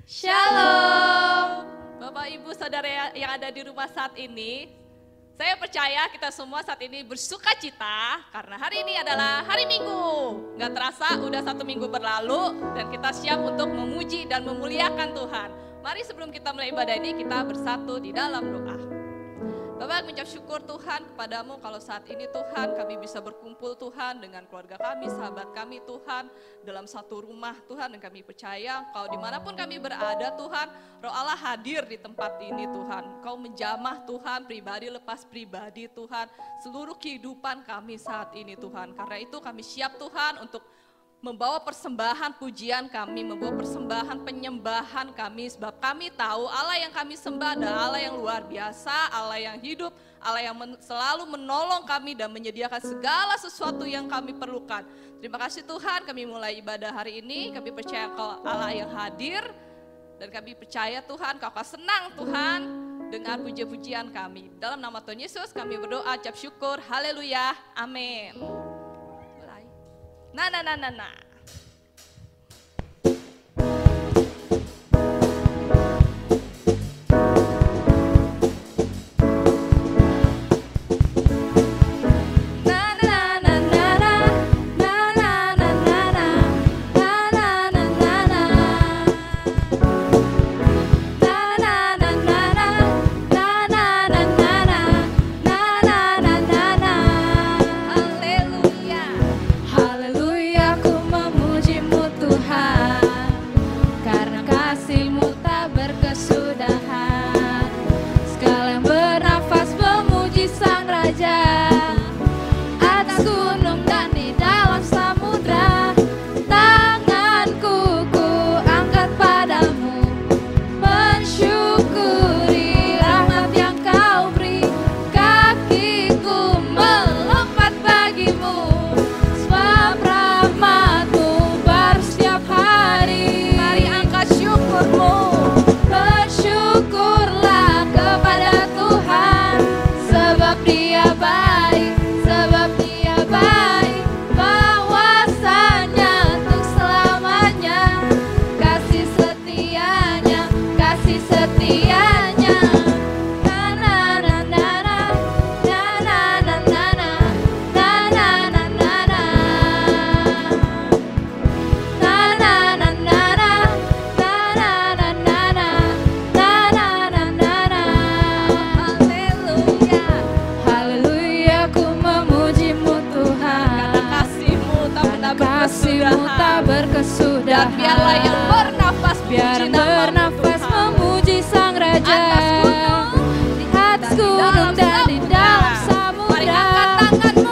Shalom. Bapak Ibu Saudara yang ada di rumah saat ini, saya percaya kita semua saat ini bersuka cita karena hari ini adalah hari Minggu. Gak terasa udah 1 minggu berlalu dan kita siap untuk memuji dan memuliakan Tuhan. Mari sebelum kita mulai ibadah ini kita bersatu di dalam doa. Bapak mengucap syukur Tuhan kepadamu kalau saat ini Tuhan kami bisa berkumpul Tuhan dengan keluarga kami, sahabat kami Tuhan dalam satu rumah Tuhan, dan kami percaya Engkau dimanapun kami berada Tuhan, Roh Allah hadir di tempat ini Tuhan. Engkau menjamah Tuhan pribadi lepas pribadi Tuhan seluruh kehidupan kami saat ini Tuhan. Karena itu kami siap Tuhan untuk membawa persembahan pujian kami, membawa persembahan penyembahan kami, sebab kami tahu Allah yang kami sembah adalah Allah yang luar biasa, Allah yang hidup, Allah yang selalu menolong kami dan menyediakan segala sesuatu yang kami perlukan. Terima kasih Tuhan, kami mulai ibadah hari ini, kami percaya Engkau Allah yang hadir, dan kami percaya Tuhan, Kau akan senang Tuhan dengan puji-pujian kami. Dalam nama Tuhan Yesus kami berdoa, ucap syukur, haleluya, amin. Nah. Dan biarlah yang bernafas memuji Sang Raja di atas gunung dan di dalam samudra.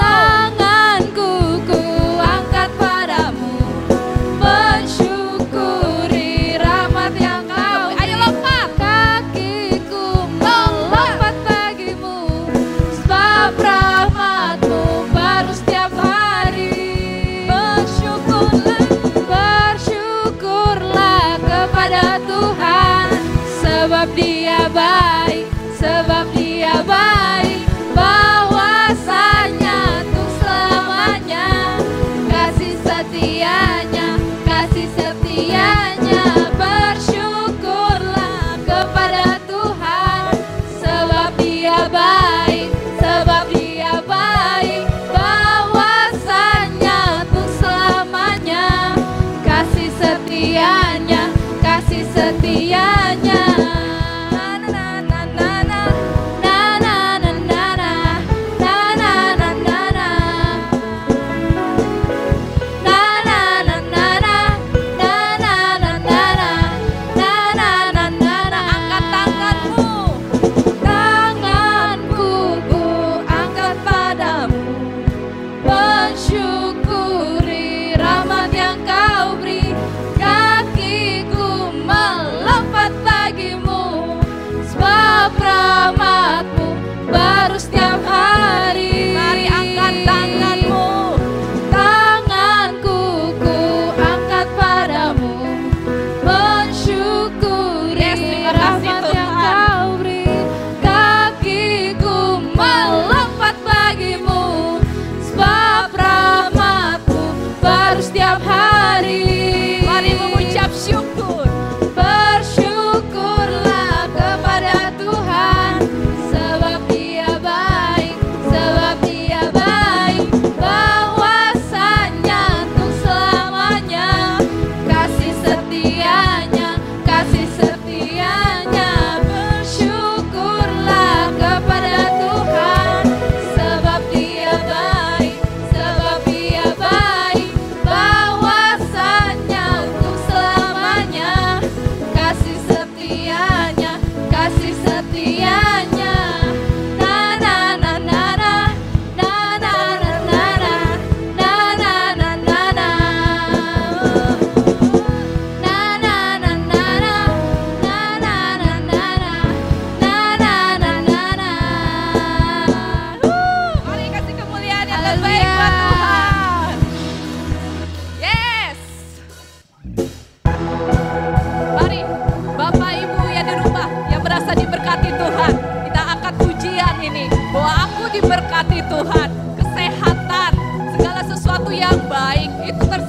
Tanganku ku angkat padamu, mensyukuri rahmat yang Kau beri. Ayo lompat. Kakiku melompat bagimu, sebab rahmat-Mu baru setiap hari. Bersyukurlah kepada Tuhan, sebab Dia baik, bahwasanya untuk selamanya kasih setianya. Bersyukurlah kepada Tuhan, sebab Dia baik, bahwasanya untuk selamanya kasih setianya.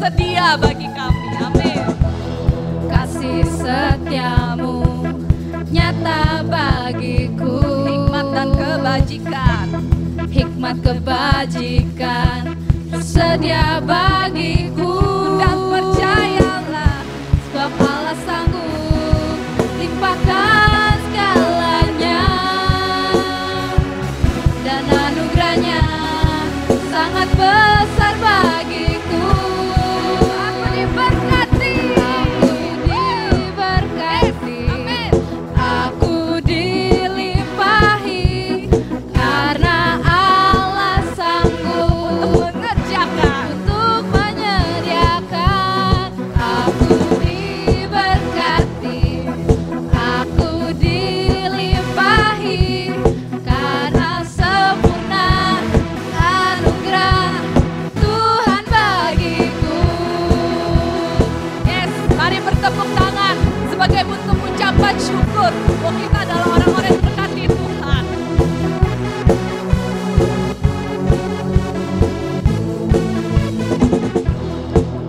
sedia bagi kami. Amin. Kasih setiamu nyata bagiku, Hikmat dan kebajikan, hikmat kebajikan tersedia bagiku. dan percayalah, Sebab Allah sanggup limpahkan segalanya, dan anugerahnya sangat besar bagiku. aku diberkati. Amin. Aku dilimpahi karena Allah sanggup Mengerjakan. untuk menyediakan. Aku diberkati, aku dilimpahi karena sempurna anugerah Tuhan bagiku. Yes, mari bertepuk tangan sebagai bentuk ucapan syukur bahwa kita adalah orang-orang yang diberkati Tuhan.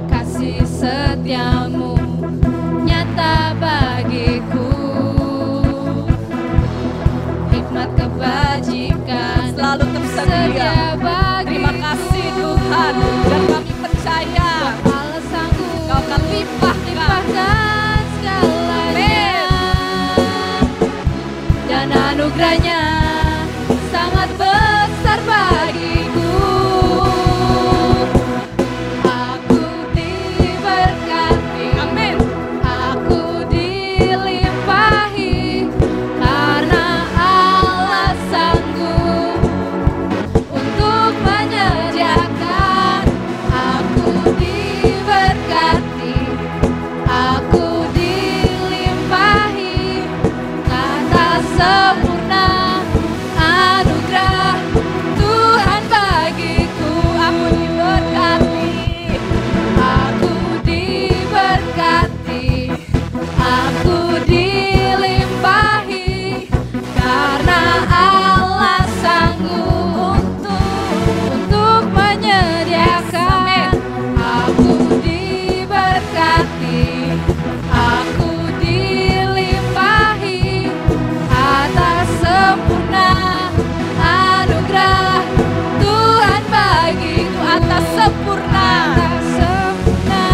Kasih setiamu nyata bagiku, hikmat kebajikan Selalu tersedia. bagiku. Terima kasih Tuhan, dan kami percaya Allah sanggup Kau akan limpahkan. limpahkan segalanya, dan anugerahnya sangat besar bagiku. Aku diberkati, Amin. aku dilimpahi karena Allah sanggup untuk menyediakan. Aku diberkati, aku dilimpahi kata sempurna anugerah Tuhan bagiku. Aku diberkati, aku diberkati, aku dilimpahi karena Allah sanggup untuk menyediakan. Aku diberkati, aku dilimpahi atas sempurna anugerah Tuhan bagiku. Atas sempurna. Atas sempurna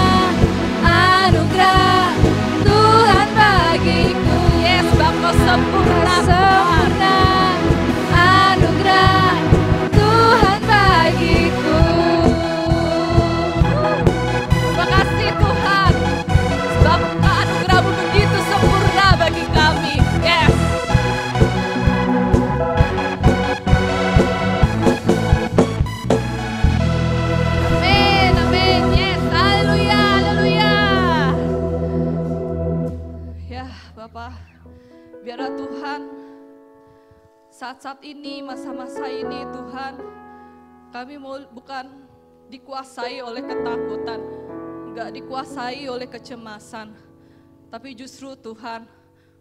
anugerah Tuhan bagiku. Yes, Bapa sempurna. Sempurna anugerah Tuhan bagiku. Terima kasih Tuhan, sebab anugerah-Mu begitu sempurna bagi kami. Yes. Amin, amin. Yes, haleluya, haleluya. Ya, Bapak, biarlah Tuhan saat-saat ini, masa-masa ini Tuhan, kami mau bukan dikuasai oleh ketakutan, enggak dikuasai oleh kecemasan, tapi justru Tuhan,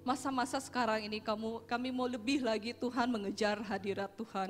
masa-masa sekarang ini kami mau lebih lagi Tuhan mengejar hadirat Tuhan.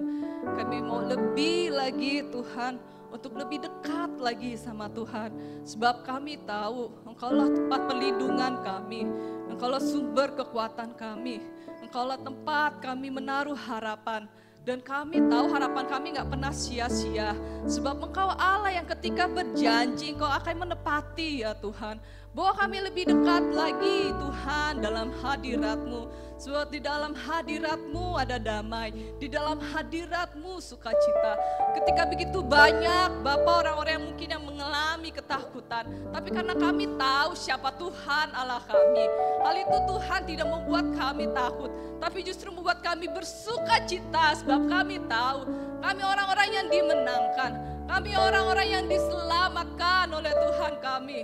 Kami mau lebih lagi Tuhan untuk lebih dekat lagi sama Tuhan. Sebab kami tahu Engkaulah tempat perlindungan kami, Engkaulah sumber kekuatan kami, Engkaulah tempat kami menaruh harapan. Dan kami tahu harapan kami gak pernah sia-sia. Sebab Engkau Allah yang ketika berjanji Engkau akan menepati ya Tuhan. Bahwa kami lebih dekat lagi Tuhan dalam hadirat-Mu. Sebab di dalam hadirat-Mu ada damai. Di dalam hadirat-Mu sukacita. Ketika begitu banyak Bapak orang-orang yang mungkin yang mengalami ketakutan. Tapi karena kami tahu siapa Tuhan Allah kami. Hal itu Tuhan tidak membuat kami takut. Tapi justru membuat kami bersukacita. Sebab kami tahu kami orang-orang yang dimenangkan. Kami orang-orang yang diselamatkan oleh Tuhan kami.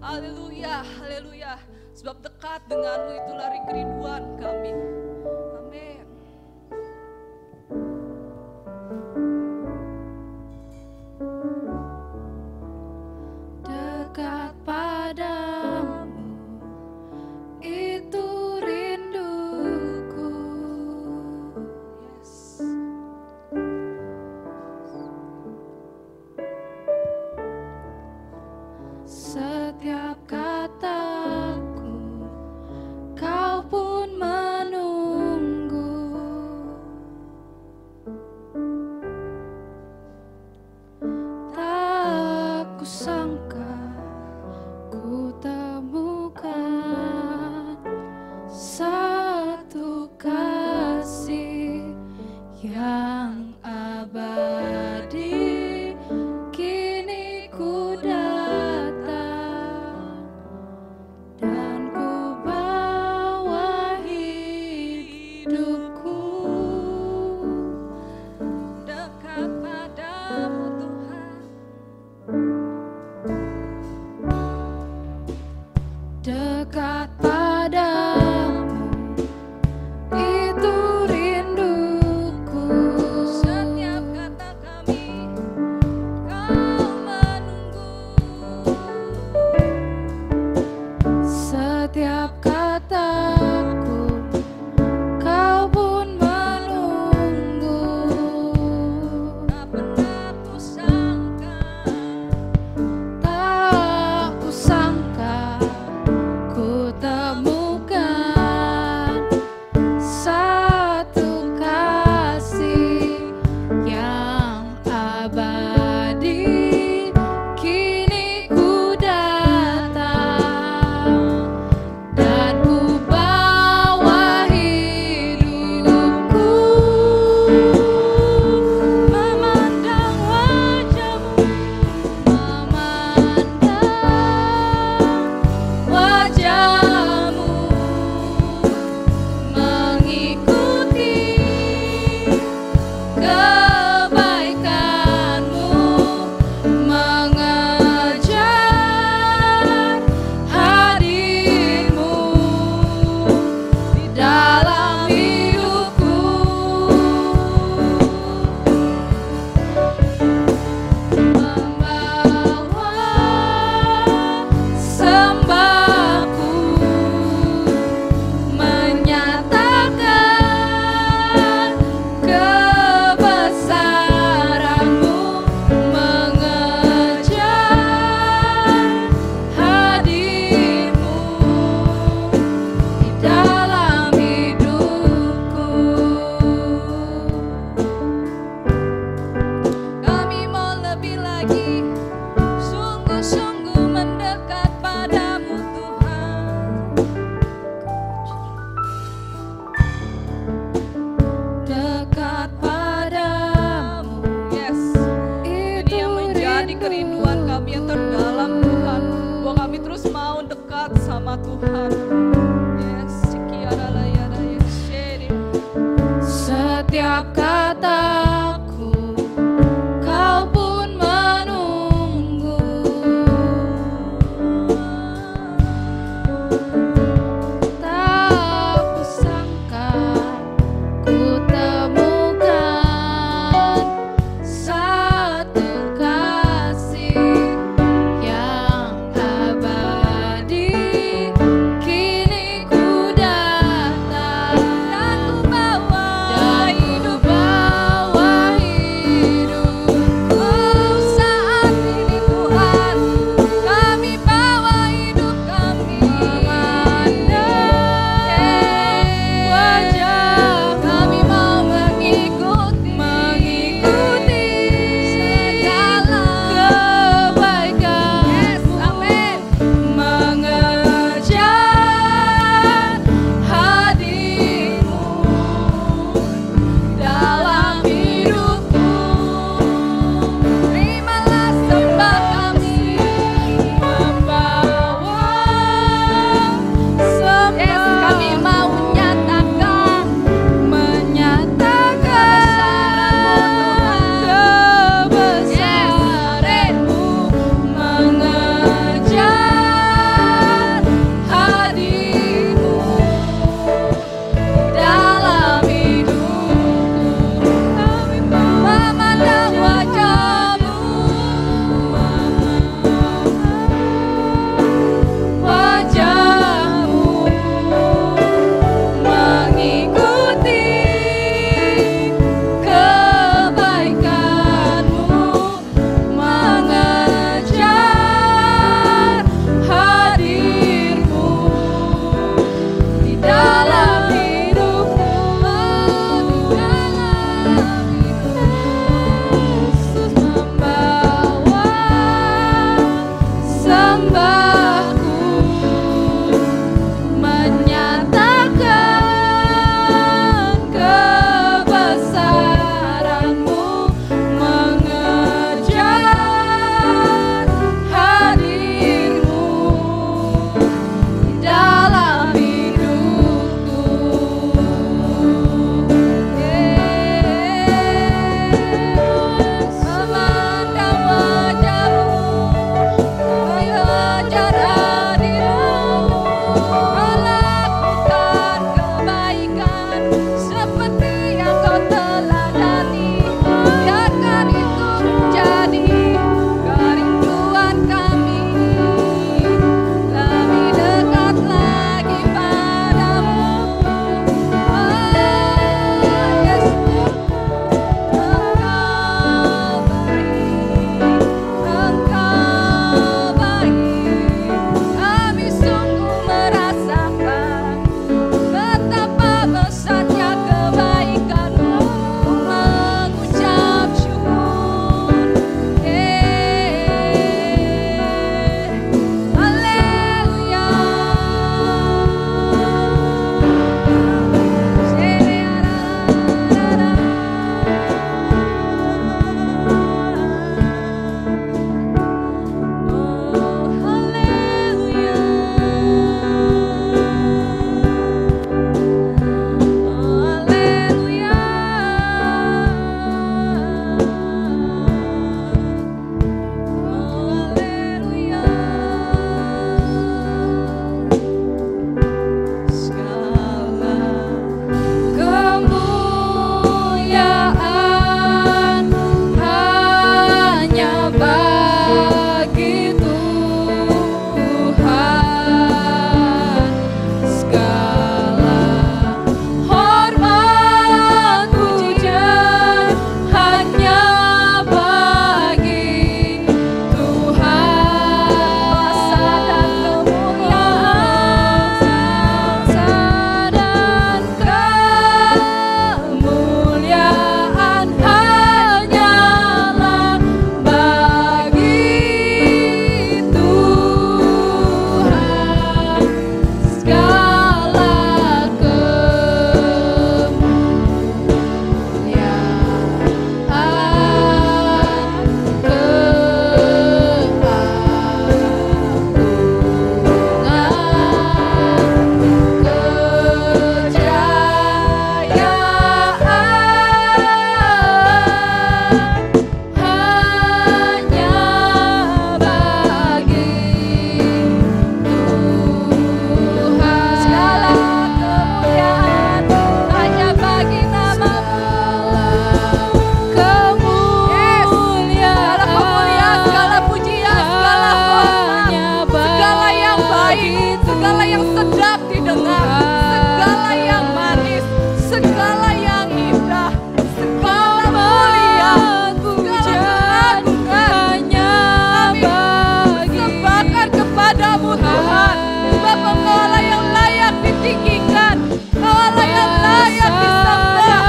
Haleluya, haleluya. Sebab dekat denganmu itu lari kerinduan kami. Amin. Dekat padamu itu rinduku. Yes. Setiap kataku kau pun menunggu. Tak pernah kusangka, Tak kusangka ku temukan satu kasih yang abadi. Kini ku datang dan ku bawa hidupku, memandang wajahmu, mengikuti kebaikanmu, mengejar hadirmu di dalam hidupku. Membawa sembahku, menyatakan kebesaranmu, mengejar hadirmu di dalam hidupku. Kami mau lebih lagi, sungguh-sungguh mendekat padamu Tuhan. Dekat padamu, yes, itu ini yang menjadi kerinduan kami yang terdalam Tuhan, bahwa kami terus mau dekat sama Tuhan. Yes, sekiaralayara, yes, share. Setiap kataku kau pun menunggu. Tak kusangka ku temukan satu kasih yang abadi. Kini ku datang dan ku bawa mendengar segala yang manis, segala yang indah, segala mulia, segala keagungan kami persembahkan kepadamu Tuhan. Sebab Engkaulah yang layak ditinggikan, Engkaulah yang layak disembah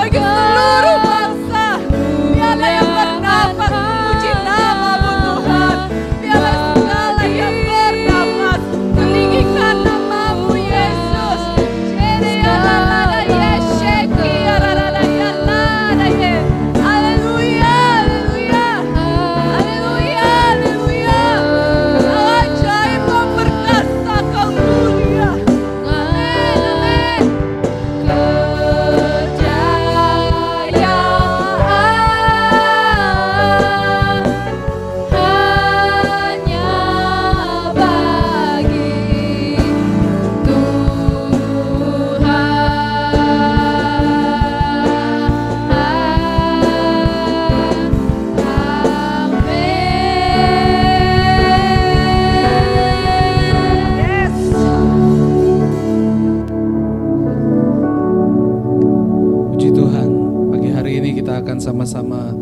bagi seluruh bangsa. Biarlah yang bernafas memuji nama-Mu Tuhan. Biarlah segala yang bernafas meninggikan nama-Mu Yesus. Haleluya, haleluya, haleluya, haleluya. Kau ajaib, Kau perkasa, Kau mulia. Amin, amin. Hanya bagi Puji Tuhan, pagi hari ini kita akan sama-sama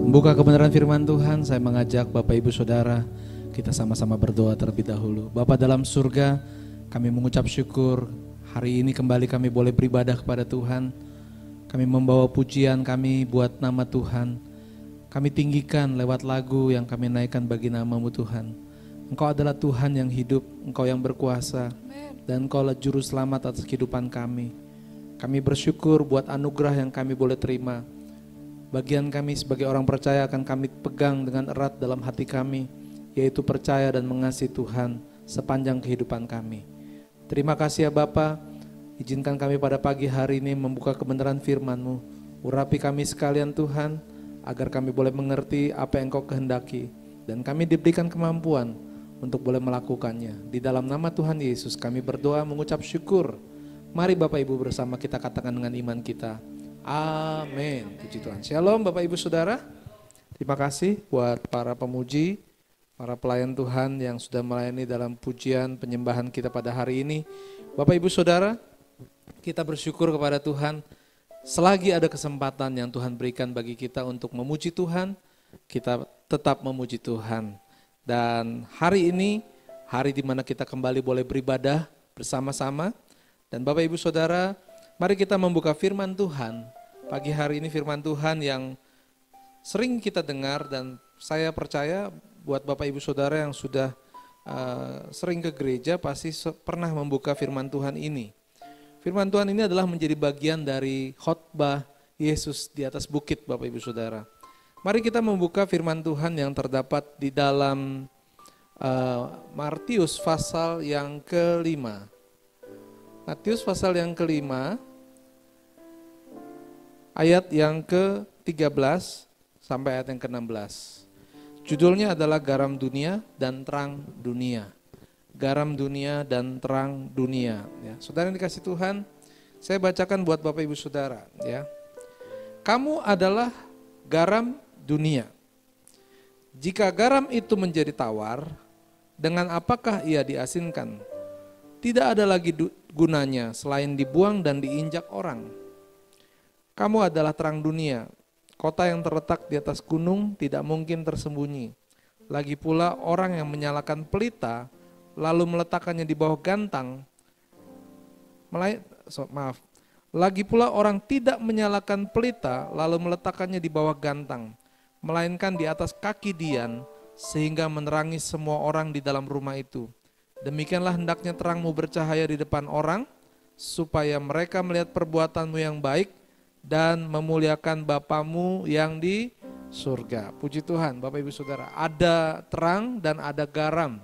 membuka kebenaran firman Tuhan. Saya mengajak Bapak Ibu Saudara, kita sama-sama berdoa terlebih dahulu. Bapa dalam surga, kami mengucap syukur hari ini kembali kami boleh beribadah kepada Tuhan. Kami membawa pujian kami buat nama Tuhan. Kami tinggikan lewat lagu yang kami naikkan bagi nama-Mu Tuhan. Engkau adalah Tuhan yang hidup, Engkau yang berkuasa, dan Engkau adalah juru selamat atas kehidupan kami. Kami bersyukur buat anugerah yang kami boleh terima. Bagian kami sebagai orang percaya akan kami pegang dengan erat dalam hati kami, yaitu percaya dan mengasihi Tuhan sepanjang kehidupan kami. Terima kasih ya Bapa, izinkan kami pada pagi hari ini membuka kebenaran firman-Mu. Urapi kami sekalian Tuhan, agar kami boleh mengerti apa yang Engkau kehendaki, dan kami diberikan kemampuan untuk boleh melakukannya. Di dalam nama Tuhan Yesus kami berdoa mengucap syukur. Mari Bapak Ibu bersama kita katakan dengan iman kita. Amin. Puji Tuhan. Shalom Bapak Ibu Saudara. Terima kasih buat para pemuji, para pelayan Tuhan yang sudah melayani dalam pujian penyembahan kita pada hari ini. Bapak Ibu Saudara, kita bersyukur kepada Tuhan. Selagi ada kesempatan yang Tuhan berikan bagi kita untuk memuji Tuhan, kita tetap memuji Tuhan. Dan hari ini, hari di mana kita kembali boleh beribadah bersama-sama. Dan Bapak Ibu Saudara, mari kita membuka firman Tuhan. Pagi hari ini firman Tuhan yang sering kita dengar, dan saya percaya buat Bapak Ibu Saudara yang sudah sering ke gereja pasti pernah membuka firman Tuhan ini. Firman Tuhan ini adalah menjadi bagian dari khotbah Yesus di atas bukit Bapak Ibu Saudara. Mari kita membuka firman Tuhan yang terdapat di dalam Matius pasal yang ke-5. Matius pasal yang ke-5, ayat yang ke-13 sampai ayat yang ke-16. Judulnya adalah Garam Dunia dan Terang Dunia. Garam dunia dan terang dunia. Ya, saudara yang dikasih Tuhan, saya bacakan buat Bapak Ibu Saudara. Ya, kamu adalah garam dunia. Jika garam itu menjadi tawar, dengan apakah ia diasinkan? Tidak ada lagi gunanya selain dibuang dan diinjak orang. Kamu adalah terang dunia. Kota yang terletak di atas gunung tidak mungkin tersembunyi. Lagi pula orang yang menyalakan pelita lalu meletakkannya di bawah gantang. Lagi pula orang tidak menyalakan pelita lalu meletakkannya di bawah gantang, melainkan di atas kaki dian sehingga menerangi semua orang di dalam rumah itu. Demikianlah hendaknya terangmu bercahaya di depan orang, supaya mereka melihat perbuatanmu yang baik dan memuliakan Bapamu yang di surga. Puji Tuhan, Bapak Ibu Saudara, ada terang dan ada garam.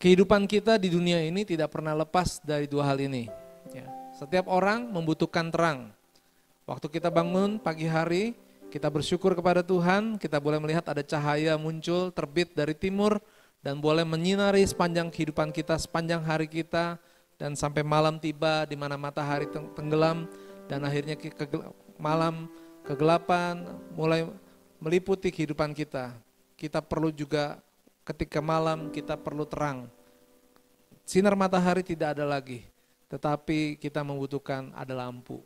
Kehidupan kita di dunia ini tidak pernah lepas dari dua hal ini. Ya, setiap orang membutuhkan terang. Waktu kita bangun pagi hari, kita bersyukur kepada Tuhan, kita boleh melihat ada cahaya muncul terbit dari timur, dan boleh menyinari sepanjang kehidupan kita, sepanjang hari kita, dan sampai malam tiba di mana matahari tenggelam, dan akhirnya malam kegelapan mulai meliputi kehidupan kita. Kita perlu juga ketika malam kita perlu terang. Sinar matahari tidak ada lagi, tetapi kita membutuhkan ada lampu.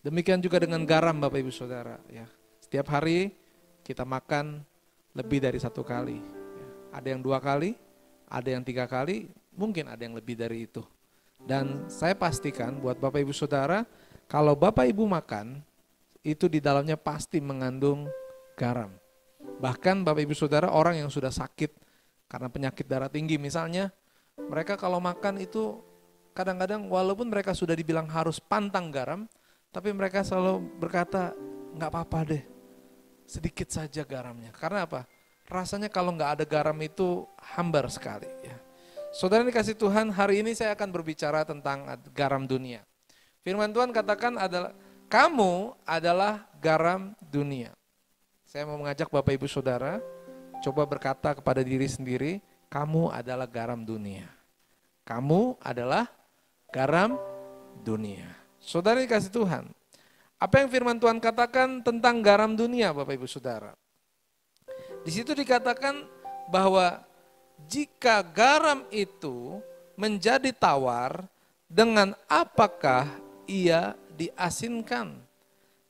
Demikian juga dengan garam Bapak Ibu Saudara. Ya. Setiap hari kita makan lebih dari 1 kali. Ya. Ada yang 2 kali, ada yang 3 kali, mungkin ada yang lebih dari itu. Dan saya pastikan buat Bapak Ibu Saudara, kalau Bapak Ibu makan, itu di dalamnya pasti mengandung garam. Bahkan Bapak Ibu Saudara, orang yang sudah sakit karena penyakit darah tinggi misalnya, mereka kalau makan itu kadang-kadang walaupun mereka sudah dibilang harus pantang garam, tapi mereka selalu berkata, nggak apa-apa deh, sedikit saja garamnya. Karena apa? Rasanya kalau nggak ada garam itu hambar sekali. Ya. Saudara dikasih Tuhan, hari ini saya akan berbicara tentang garam dunia. Firman Tuhan katakan adalah, kamu adalah garam dunia. Saya mau mengajak Bapak Ibu Saudara, coba berkata kepada diri sendiri, kamu adalah garam dunia. Kamu adalah garam dunia. Saudara dikasih Tuhan, apa yang firman Tuhan katakan tentang garam dunia Bapak Ibu Saudara? Di situ dikatakan bahwa jika garam itu menjadi tawar, dengan apakah ia diasinkan?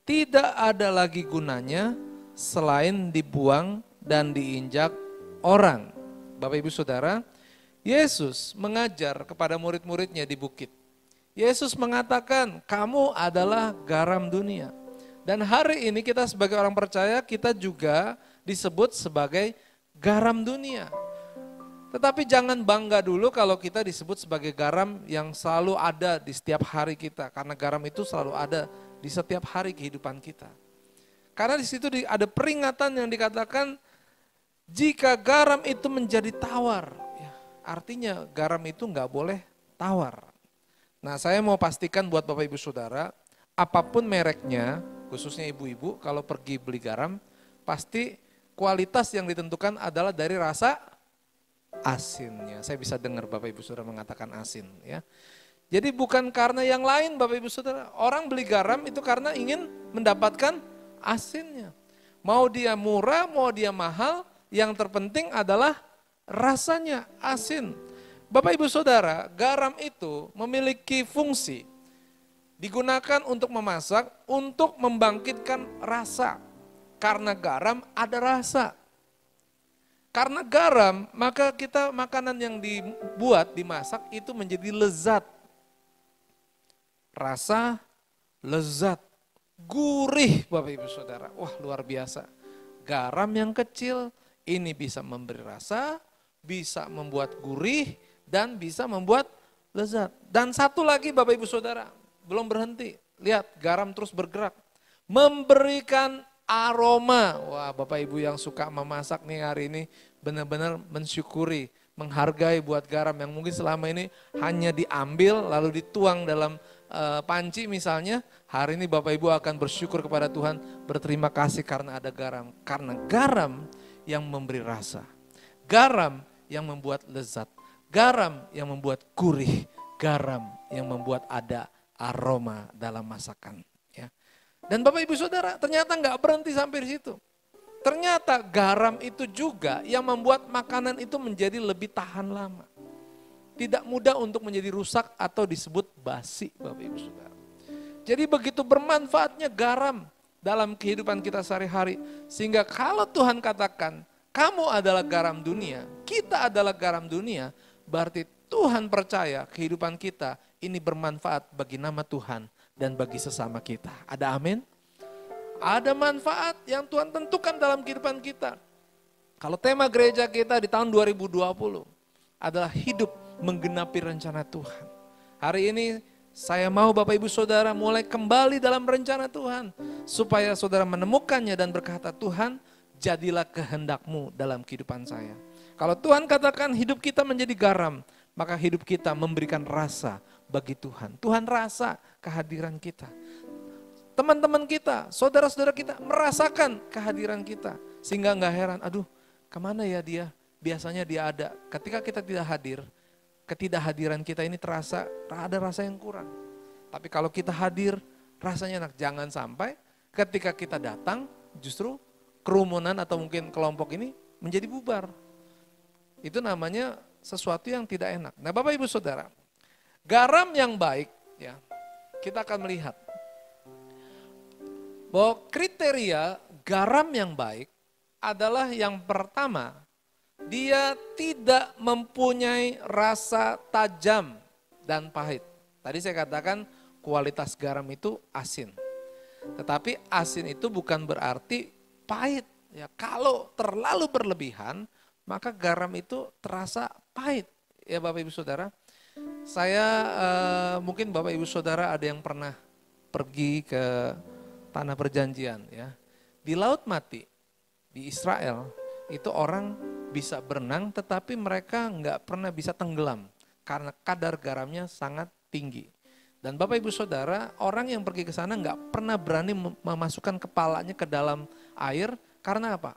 Tidak ada lagi gunanya selain dibuang dan diinjak orang. Bapak Ibu Saudara, Yesus mengajar kepada murid-muridnya di bukit. Yesus mengatakan, kamu adalah garam dunia. Dan hari ini kita sebagai orang percaya, kita juga disebut sebagai garam dunia. Tetapi jangan bangga dulu kalau kita disebut sebagai garam yang selalu ada di setiap hari kita. Karena garam itu selalu ada di setiap hari kehidupan kita. Karena di situ ada peringatan yang dikatakan, jika garam itu menjadi tawar, ya, artinya garam itu nggak boleh tawar. Nah, saya mau pastikan buat Bapak Ibu Saudara, apapun mereknya, khususnya ibu-ibu, kalau pergi beli garam, pasti kualitas yang ditentukan adalah dari rasa asinnya. Saya bisa dengar Bapak Ibu Saudara mengatakan asin, ya. Jadi bukan karena yang lain Bapak Ibu Saudara, orang beli garam itu karena ingin mendapatkan asinnya. Mau dia murah, mau dia mahal, yang terpenting adalah rasanya asin. Bapak Ibu Saudara, garam itu memiliki fungsi, digunakan untuk memasak, untuk membangkitkan rasa. Karena garam ada rasa. Karena garam, maka kita makanan yang dibuat, dimasak itu menjadi lezat. Rasa, lezat, gurih Bapak Ibu Saudara. Wah, luar biasa. Garam yang kecil ini bisa memberi rasa, bisa membuat gurih, dan bisa membuat lezat. Dan satu lagi Bapak Ibu Saudara, belum berhenti. Lihat, garam terus bergerak. Memberikan aroma. Wah, Bapak Ibu yang suka memasak nih hari ini benar-benar mensyukuri, menghargai buat garam yang mungkin selama ini hanya diambil lalu dituang dalam panci misalnya. Hari ini Bapak Ibu akan bersyukur kepada Tuhan, berterima kasih karena ada garam. Karena garam yang memberi rasa, garam yang membuat lezat, garam yang membuat gurih, garam yang membuat ada aroma dalam masakan. Ya. Dan Bapak Ibu Saudara, ternyata nggak berhenti sampai di situ. Ternyata garam itu juga yang membuat makanan itu menjadi lebih tahan lama. Tidak mudah untuk menjadi rusak atau disebut basi Bapak Ibu Saudara. Jadi begitu bermanfaatnya garam dalam kehidupan kita sehari-hari. Sehingga kalau Tuhan katakan, kamu adalah garam dunia, kita adalah garam dunia, berarti Tuhan percaya kehidupan kita ini bermanfaat bagi nama Tuhan dan bagi sesama kita. Ada amin? Ada manfaat yang Tuhan tentukan dalam kehidupan kita. Kalau tema gereja kita di tahun 2020 adalah hidup menggenapi rencana Tuhan. Hari ini saya mau Bapak Ibu Saudara mulai kembali dalam rencana Tuhan. Supaya saudara menemukannya dan berkata, Tuhan jadilah kehendak-Mu dalam kehidupan saya. Kalau Tuhan katakan hidup kita menjadi garam, maka hidup kita memberikan rasa bagi Tuhan. Tuhan rasa kehadiran kita. Teman-teman kita, saudara-saudara kita merasakan kehadiran kita. Sehingga enggak heran, aduh kemana ya dia? Biasanya dia ada. Ketika kita tidak hadir, ketidakhadiran kita ini terasa ada rasa yang kurang. Tapi kalau kita hadir, rasanya enak. Jangan sampai ketika kita datang, justru kerumunan atau mungkin kelompok ini menjadi bubar. Itu namanya sesuatu yang tidak enak. Nah Bapak Ibu Saudara, garam yang baik, ya, kita akan melihat bahwa kriteria garam yang baik adalah yang pertama, dia tidak mempunyai rasa tajam dan pahit. Tadi saya katakan kualitas garam itu asin. Tetapi asin itu bukan berarti pahit. Ya, kalau terlalu berlebihan, maka garam itu terasa pahit. Ya Bapak Ibu Saudara, saya mungkin Bapak Ibu Saudara ada yang pernah pergi ke tanah perjanjian, ya. Di Laut Mati, di Israel, itu orang bisa berenang tetapi mereka nggak pernah bisa tenggelam karena kadar garamnya sangat tinggi. Dan Bapak Ibu Saudara, orang yang pergi ke sana nggak pernah berani memasukkan kepalanya ke dalam air karena apa?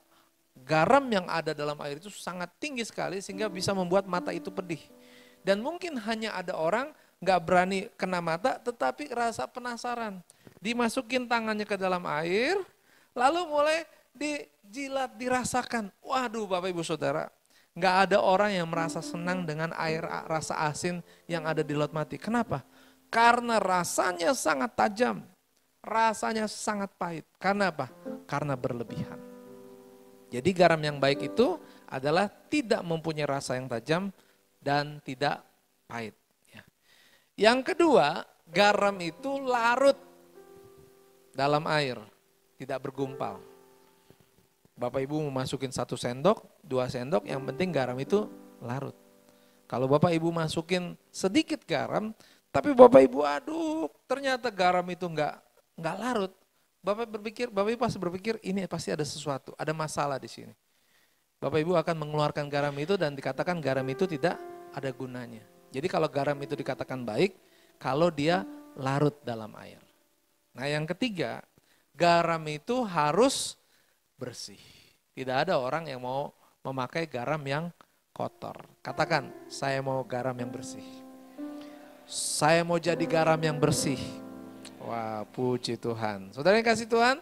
Garam yang ada dalam air itu sangat tinggi sekali sehingga bisa membuat mata itu pedih. Dan mungkin hanya ada orang nggak berani kena mata tetapi rasa penasaran. Dimasukin tangannya ke dalam air, lalu mulai dijilat, dirasakan. Waduh Bapak Ibu Saudara, nggak ada orang yang merasa senang dengan air rasa asin yang ada di Laut Mati. Kenapa? Karena rasanya sangat tajam, rasanya sangat pahit. Karena apa? Karena berlebihan. Jadi garam yang baik itu adalah tidak mempunyai rasa yang tajam dan tidak pahit. Yang kedua, garam itu larut dalam air, tidak bergumpal. Bapak Ibu mau masukin 1 sendok, 2 sendok, yang penting garam itu larut. Kalau Bapak Ibu masukin sedikit garam, tapi Bapak Ibu aduk, ternyata garam itu enggak larut. Bapak Ibu pasti berpikir ini pasti ada sesuatu, ada masalah di sini. Bapak Ibu akan mengeluarkan garam itu dan dikatakan garam itu tidak ada gunanya. Jadi kalau garam itu dikatakan baik, kalau dia larut dalam air. Nah yang ketiga, garam itu harus bersih. Tidak ada orang yang mau memakai garam yang kotor. Katakan, saya mau garam yang bersih. Saya mau jadi garam yang bersih. Wah, puji Tuhan. Saudara yang kasih Tuhan,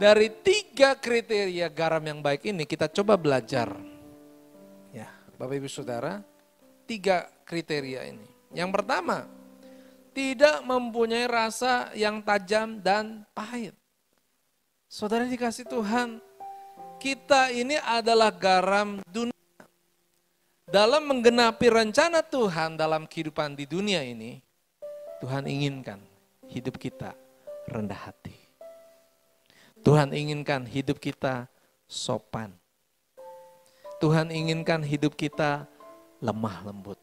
dari 3 kriteria garam yang baik ini kita coba belajar. Ya, Bapak Ibu Saudara, 3 kriteria ini. Yang pertama, tidak mempunyai rasa yang tajam dan pahit. Saudara dikasih Tuhan, kita ini adalah garam dunia. Dalam menggenapi rencana Tuhan dalam kehidupan di dunia ini, Tuhan inginkan hidup kita rendah hati. Tuhan inginkan hidup kita sopan. Tuhan inginkan hidup kita lemah lembut.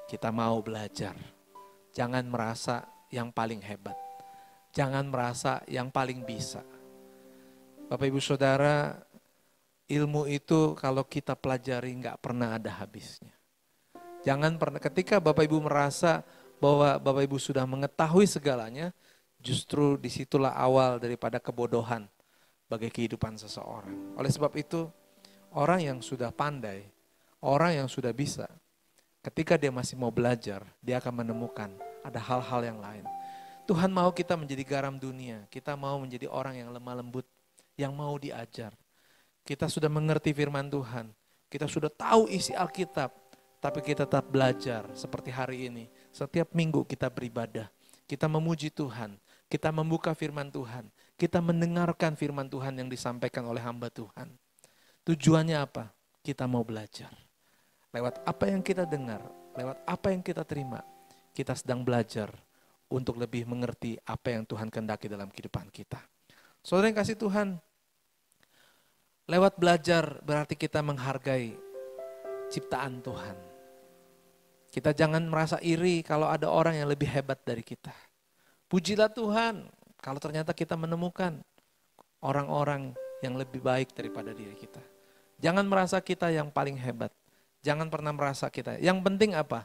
Kita mau belajar. Jangan merasa yang paling hebat. Jangan merasa yang paling bisa. Bapak Ibu Saudara, ilmu itu kalau kita pelajari nggak pernah ada habisnya. Jangan pernah, ketika Bapak Ibu merasa bahwa Bapak Ibu sudah mengetahui segalanya, justru disitulah awal daripada kebodohan bagi kehidupan seseorang. Oleh sebab itu, orang yang sudah pandai, orang yang sudah bisa, ketika dia masih mau belajar, dia akan menemukan ada hal-hal yang lain. Tuhan mau kita menjadi garam dunia, kita mau menjadi orang yang lemah lembut, yang mau diajar. Kita sudah mengerti firman Tuhan, kita sudah tahu isi Alkitab, tapi kita tetap belajar seperti hari ini. Setiap minggu kita beribadah, kita memuji Tuhan, kita membuka firman Tuhan, kita mendengarkan firman Tuhan yang disampaikan oleh hamba Tuhan. Tujuannya apa? Kita mau belajar. Lewat apa yang kita dengar, lewat apa yang kita terima, kita sedang belajar untuk lebih mengerti apa yang Tuhan kehendaki dalam kehidupan kita. Saudara yang kasih Tuhan, lewat belajar berarti kita menghargai ciptaan Tuhan. Kita jangan merasa iri kalau ada orang yang lebih hebat dari kita. Pujilah Tuhan kalau ternyata kita menemukan orang-orang yang lebih baik daripada diri kita. Jangan merasa kita yang paling hebat. Jangan pernah merasa kita. Yang penting apa?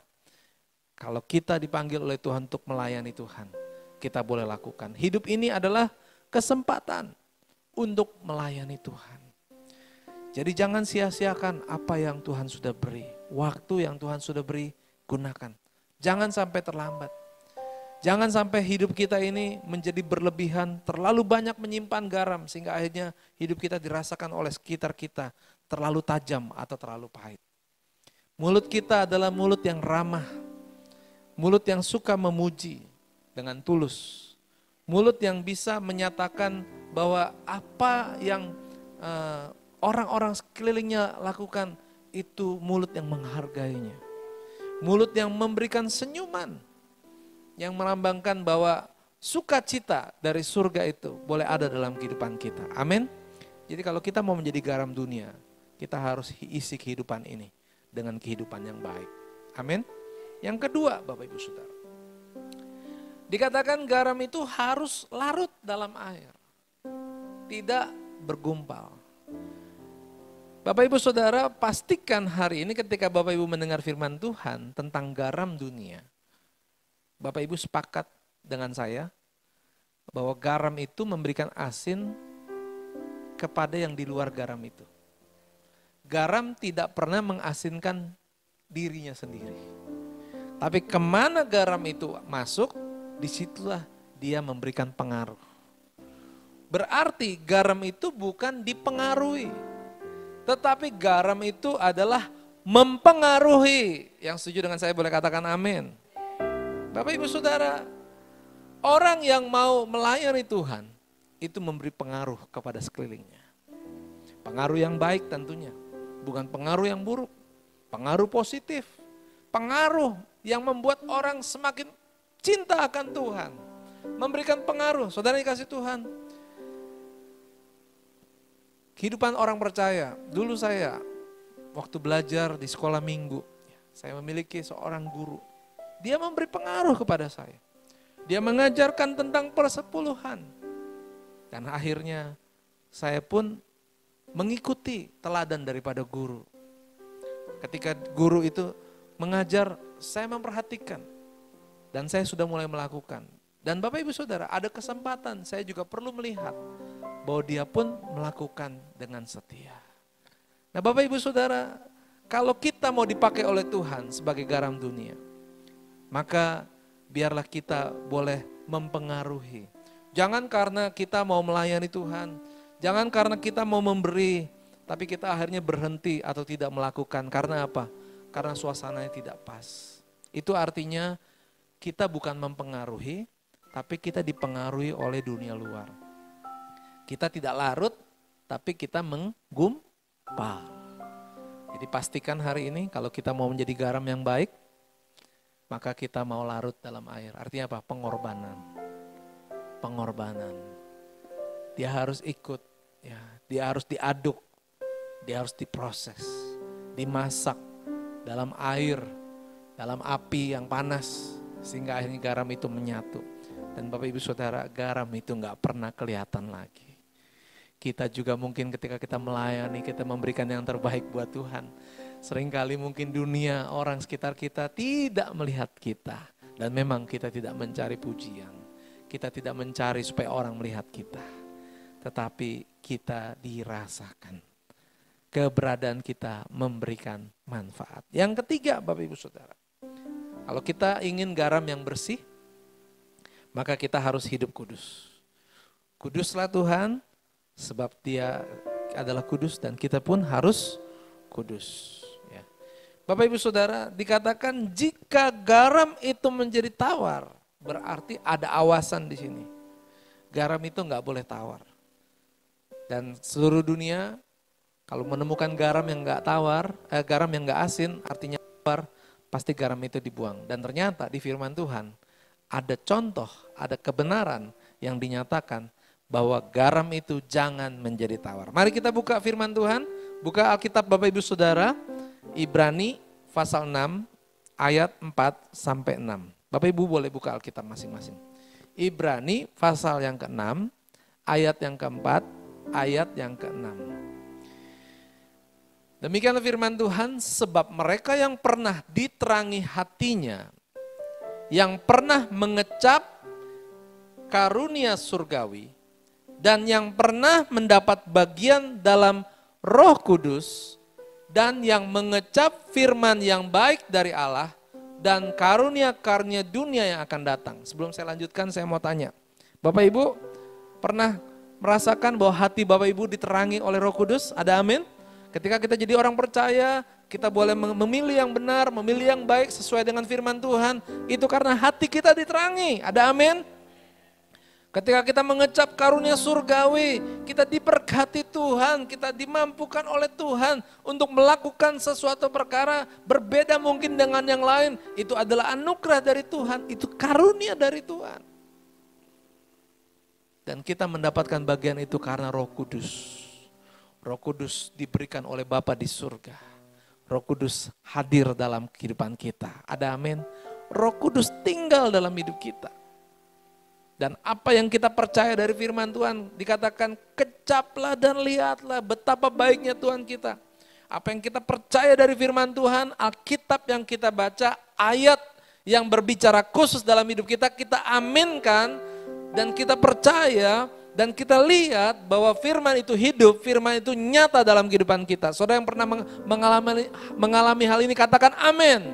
Kalau kita dipanggil oleh Tuhan untuk melayani Tuhan, kita boleh lakukan. Hidup ini adalah kesempatan untuk melayani Tuhan. Jadi jangan sia-siakan apa yang Tuhan sudah beri. Waktu yang Tuhan sudah beri, gunakan. Jangan sampai terlambat. Jangan sampai hidup kita ini menjadi berlebihan, terlalu banyak menyimpan garam sehingga akhirnya hidup kita dirasakan oleh sekitar kita terlalu tajam atau terlalu pahit. Mulut kita adalah mulut yang ramah. Mulut yang suka memuji dengan tulus. Mulut yang bisa menyatakan bahwa apa yang orang-orang sekelilingnya lakukan itu mulut yang menghargainya. Mulut yang memberikan senyuman. Yang melambangkan bahwa sukacita dari surga itu boleh ada dalam kehidupan kita. Amin. Jadi kalau kita mau menjadi garam dunia, kita harus isi kehidupan ini dengan kehidupan yang baik. Amin. Yang kedua, Bapak Ibu Saudara. Dikatakan garam itu harus larut dalam air. Tidak bergumpal. Bapak Ibu Saudara, pastikan hari ini ketika Bapak Ibu mendengar firman Tuhan tentang garam dunia. Bapak Ibu sepakat dengan saya bahwa garam itu memberikan asin kepada yang di luar garam itu. Garam tidak pernah mengasinkan dirinya sendiri. Tapi kemana garam itu masuk, disitulah dia memberikan pengaruh. Berarti garam itu bukan dipengaruhi, tetapi garam itu adalah mempengaruhi. Yang setuju dengan saya boleh katakan amin. Bapak Ibu Saudara, orang yang mau melayani Tuhan, itu memberi pengaruh kepada sekelilingnya. Pengaruh yang baik tentunya, bukan pengaruh yang buruk. Pengaruh positif, pengaruh yang membuat orang semakin cinta akan Tuhan. Memberikan pengaruh, saudara dikasih Tuhan. Kehidupan orang percaya, dulu saya waktu belajar di sekolah minggu, saya memiliki seorang guru. Dia memberi pengaruh kepada saya. Dia mengajarkan tentang persepuluhan. Dan akhirnya saya pun mengikuti teladan daripada guru. Ketika guru itu mengajar, saya memperhatikan. Dan saya sudah mulai melakukan. Dan Bapak Ibu Saudara, ada kesempatan saya juga perlu melihat bahwa dia pun melakukan dengan setia. Nah Bapak Ibu Saudara, kalau kita mau dipakai oleh Tuhan sebagai garam dunia, maka biarlah kita boleh mempengaruhi. Jangan karena kita mau melayani Tuhan, jangan karena kita mau memberi, tapi kita akhirnya berhenti atau tidak melakukan. Karena apa? Karena suasananya tidak pas. Itu artinya kita bukan mempengaruhi, tapi kita dipengaruhi oleh dunia luar. Kita tidak larut, tapi kita menggumpal. Jadi pastikan hari ini kalau kita mau menjadi garam yang baik, maka kita mau larut dalam air. Artinya apa? Pengorbanan. Pengorbanan. Dia harus ikut, ya. Dia harus diaduk, dia harus diproses, dimasak dalam air, dalam api yang panas, sehingga akhirnya garam itu menyatu. Dan Bapak Ibu Saudara, garam itu nggak pernah kelihatan lagi. Kita juga mungkin ketika kita melayani, kita memberikan yang terbaik buat Tuhan. Seringkali mungkin dunia, orang sekitar kita tidak melihat kita. Dan memang kita tidak mencari pujian. Kita tidak mencari supaya orang melihat kita. Tetapi kita dirasakan. Keberadaan kita memberikan manfaat. Yang ketiga Bapak Ibu Saudara. Kalau kita ingin garam yang bersih, maka kita harus hidup kudus. Kuduslah Tuhan, sebab Dia adalah kudus dan kita pun harus kudus. Ya. Bapak Ibu Saudara, dikatakan jika garam itu menjadi tawar, berarti ada awasan di sini. Garam itu nggak boleh tawar. Dan seluruh dunia kalau menemukan garam yang nggak tawar, garam yang nggak asin, artinya tawar, pasti garam itu dibuang. Dan ternyata di firman Tuhan ada contoh, ada kebenaran yang dinyatakan bahwa garam itu jangan menjadi tawar. Mari kita buka firman Tuhan, buka Alkitab Bapak Ibu Saudara, Ibrani pasal 6 ayat 4 sampai 6. Bapak Ibu boleh buka Alkitab masing-masing. Ibrani pasal yang ke-6, ayat yang ke-4, ayat yang ke-6. Demikianlah firman Tuhan, sebab mereka yang pernah diterangi hatinya, yang pernah mengecap karunia surgawi, dan yang pernah mendapat bagian dalam Roh Kudus, dan yang mengecap firman yang baik dari Allah, dan karunia-karunia dunia yang akan datang. Sebelum saya lanjutkan, saya mau tanya, Bapak Ibu pernah merasakan bahwa hati Bapak Ibu diterangi oleh Roh Kudus? Ada amin? Ketika kita jadi orang percaya, kita boleh memilih yang benar, memilih yang baik sesuai dengan firman Tuhan. Itu karena hati kita diterangi. Ada amin? Ketika kita mengecap karunia surgawi, kita diberkati Tuhan, kita dimampukan oleh Tuhan untuk melakukan sesuatu perkara berbeda mungkin dengan yang lain. Itu adalah anugerah dari Tuhan, itu karunia dari Tuhan. Dan kita mendapatkan bagian itu karena Roh Kudus. Roh Kudus diberikan oleh Bapa di surga. Roh Kudus hadir dalam kehidupan kita. Ada amin? Roh Kudus tinggal dalam hidup kita. Dan apa yang kita percaya dari firman Tuhan dikatakan kecaplah dan lihatlah betapa baiknya Tuhan kita. Apa yang kita percaya dari firman Tuhan, Alkitab yang kita baca, ayat yang berbicara khusus dalam hidup kita, kita aminkan dan kita percaya dan kita lihat bahwa firman itu hidup, firman itu nyata dalam kehidupan kita. Saudara yang pernah mengalami hal ini katakan amin.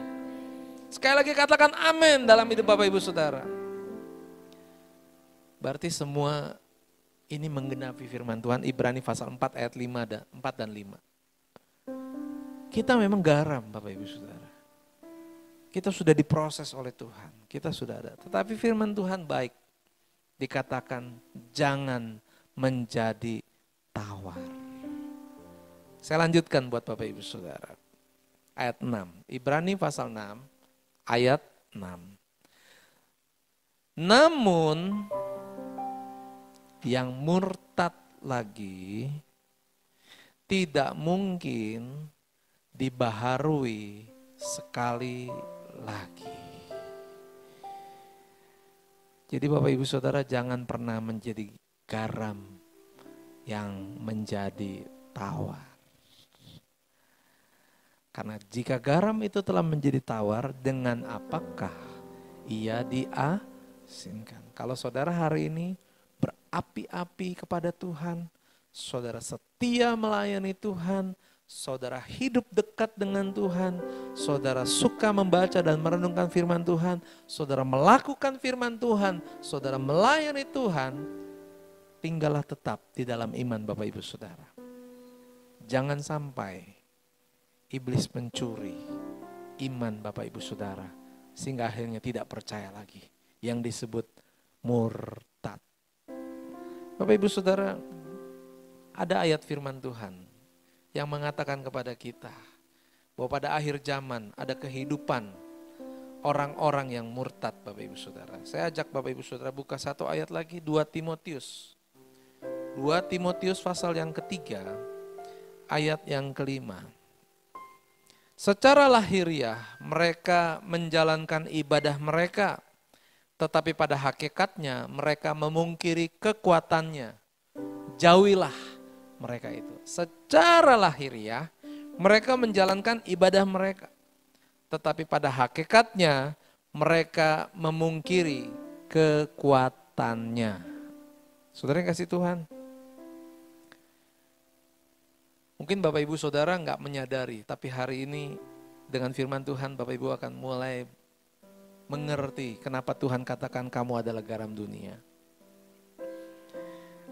Sekali lagi katakan amin dalam hidup Bapak Ibu Saudara. Berarti semua ini menggenapi firman Tuhan, Ibrani pasal 4 ayat 4 dan 5. Kita memang garam Bapak Ibu Saudara. Kita sudah diproses oleh Tuhan, kita sudah ada. Tetapi firman Tuhan baik, dikatakan jangan menjadi tawar. Saya lanjutkan buat Bapak Ibu Saudara. Ayat 6, Ibrani pasal 6 ayat 6. Namun yang murtad lagi tidak mungkin dibaharui sekali lagi. Jadi Bapak Ibu Saudara jangan pernah menjadi garam yang menjadi tawar. Karena jika garam itu telah menjadi tawar, dengan apakah ia diasinkan? Kalau saudara hari ini berapi-api kepada Tuhan, saudara setia melayani Tuhan, saudara hidup dekat dengan Tuhan, saudara suka membaca dan merenungkan firman Tuhan, saudara melakukan firman Tuhan, saudara melayani Tuhan, tinggallah tetap di dalam iman Bapak Ibu Saudara. Jangan sampai iblis mencuri iman Bapak Ibu Saudara, sehingga akhirnya tidak percaya lagi, yang disebut murtad. Bapak Ibu Saudara, ada ayat firman Tuhan yang mengatakan kepada kita bahwa pada akhir zaman ada kehidupan orang-orang yang murtad Bapak Ibu Saudara. Saya ajak Bapak Ibu Saudara buka satu ayat lagi, 2 Timotius. 2 Timotius pasal yang ketiga, ayat yang kelima. Secara lahiriah mereka menjalankan ibadah mereka, tetapi pada hakikatnya mereka memungkiri kekuatannya. Jauhilah mereka itu. Secara lahiriah mereka menjalankan ibadah mereka, tetapi pada hakikatnya mereka memungkiri kekuatannya. Saudara yang kasih Tuhan, mungkin Bapak Ibu Saudara nggak menyadari, tapi hari ini dengan firman Tuhan Bapak Ibu akan mulai mengerti kenapa Tuhan katakan kamu adalah garam dunia.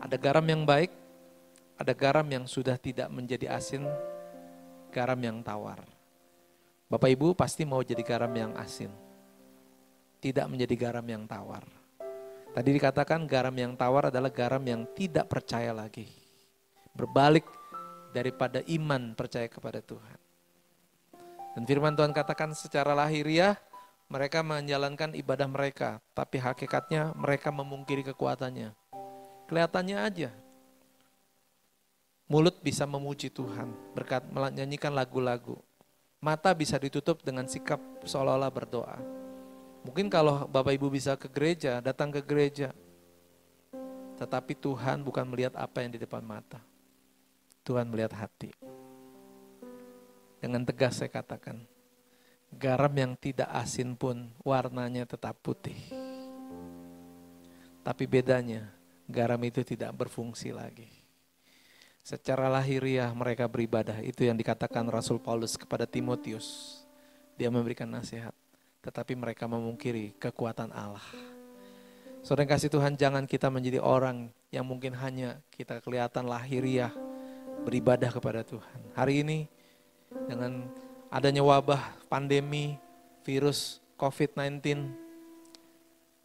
Ada garam yang baik, ada garam yang sudah tidak menjadi asin, garam yang tawar. Bapak Ibu pasti mau jadi garam yang asin, tidak menjadi garam yang tawar. Tadi dikatakan garam yang tawar adalah garam yang tidak percaya lagi, berbalik daripada iman percaya kepada Tuhan. Dan firman Tuhan katakan secara lahiriah mereka menjalankan ibadah mereka, tapi hakikatnya mereka memungkiri kekuatannya. Kelihatannya aja. Mulut bisa memuji Tuhan, berkat menyanyikan lagu-lagu. Mata bisa ditutup dengan sikap seolah-olah berdoa. Mungkin kalau Bapak Ibu bisa ke gereja, datang ke gereja. Tetapi Tuhan bukan melihat apa yang di depan mata. Tuhan melihat hati. Dengan tegas saya katakan, garam yang tidak asin pun warnanya tetap putih. Tapi bedanya, garam itu tidak berfungsi lagi. Secara lahiriah mereka beribadah, itu yang dikatakan Rasul Paulus kepada Timotius. Dia memberikan nasihat, tetapi mereka memungkiri kekuatan Allah. Saudara yang kasih Tuhan, jangan kita menjadi orang yang mungkin hanya kita kelihatan lahiriah beribadah kepada Tuhan. Hari ini dengan adanya wabah, pandemi, virus COVID-19,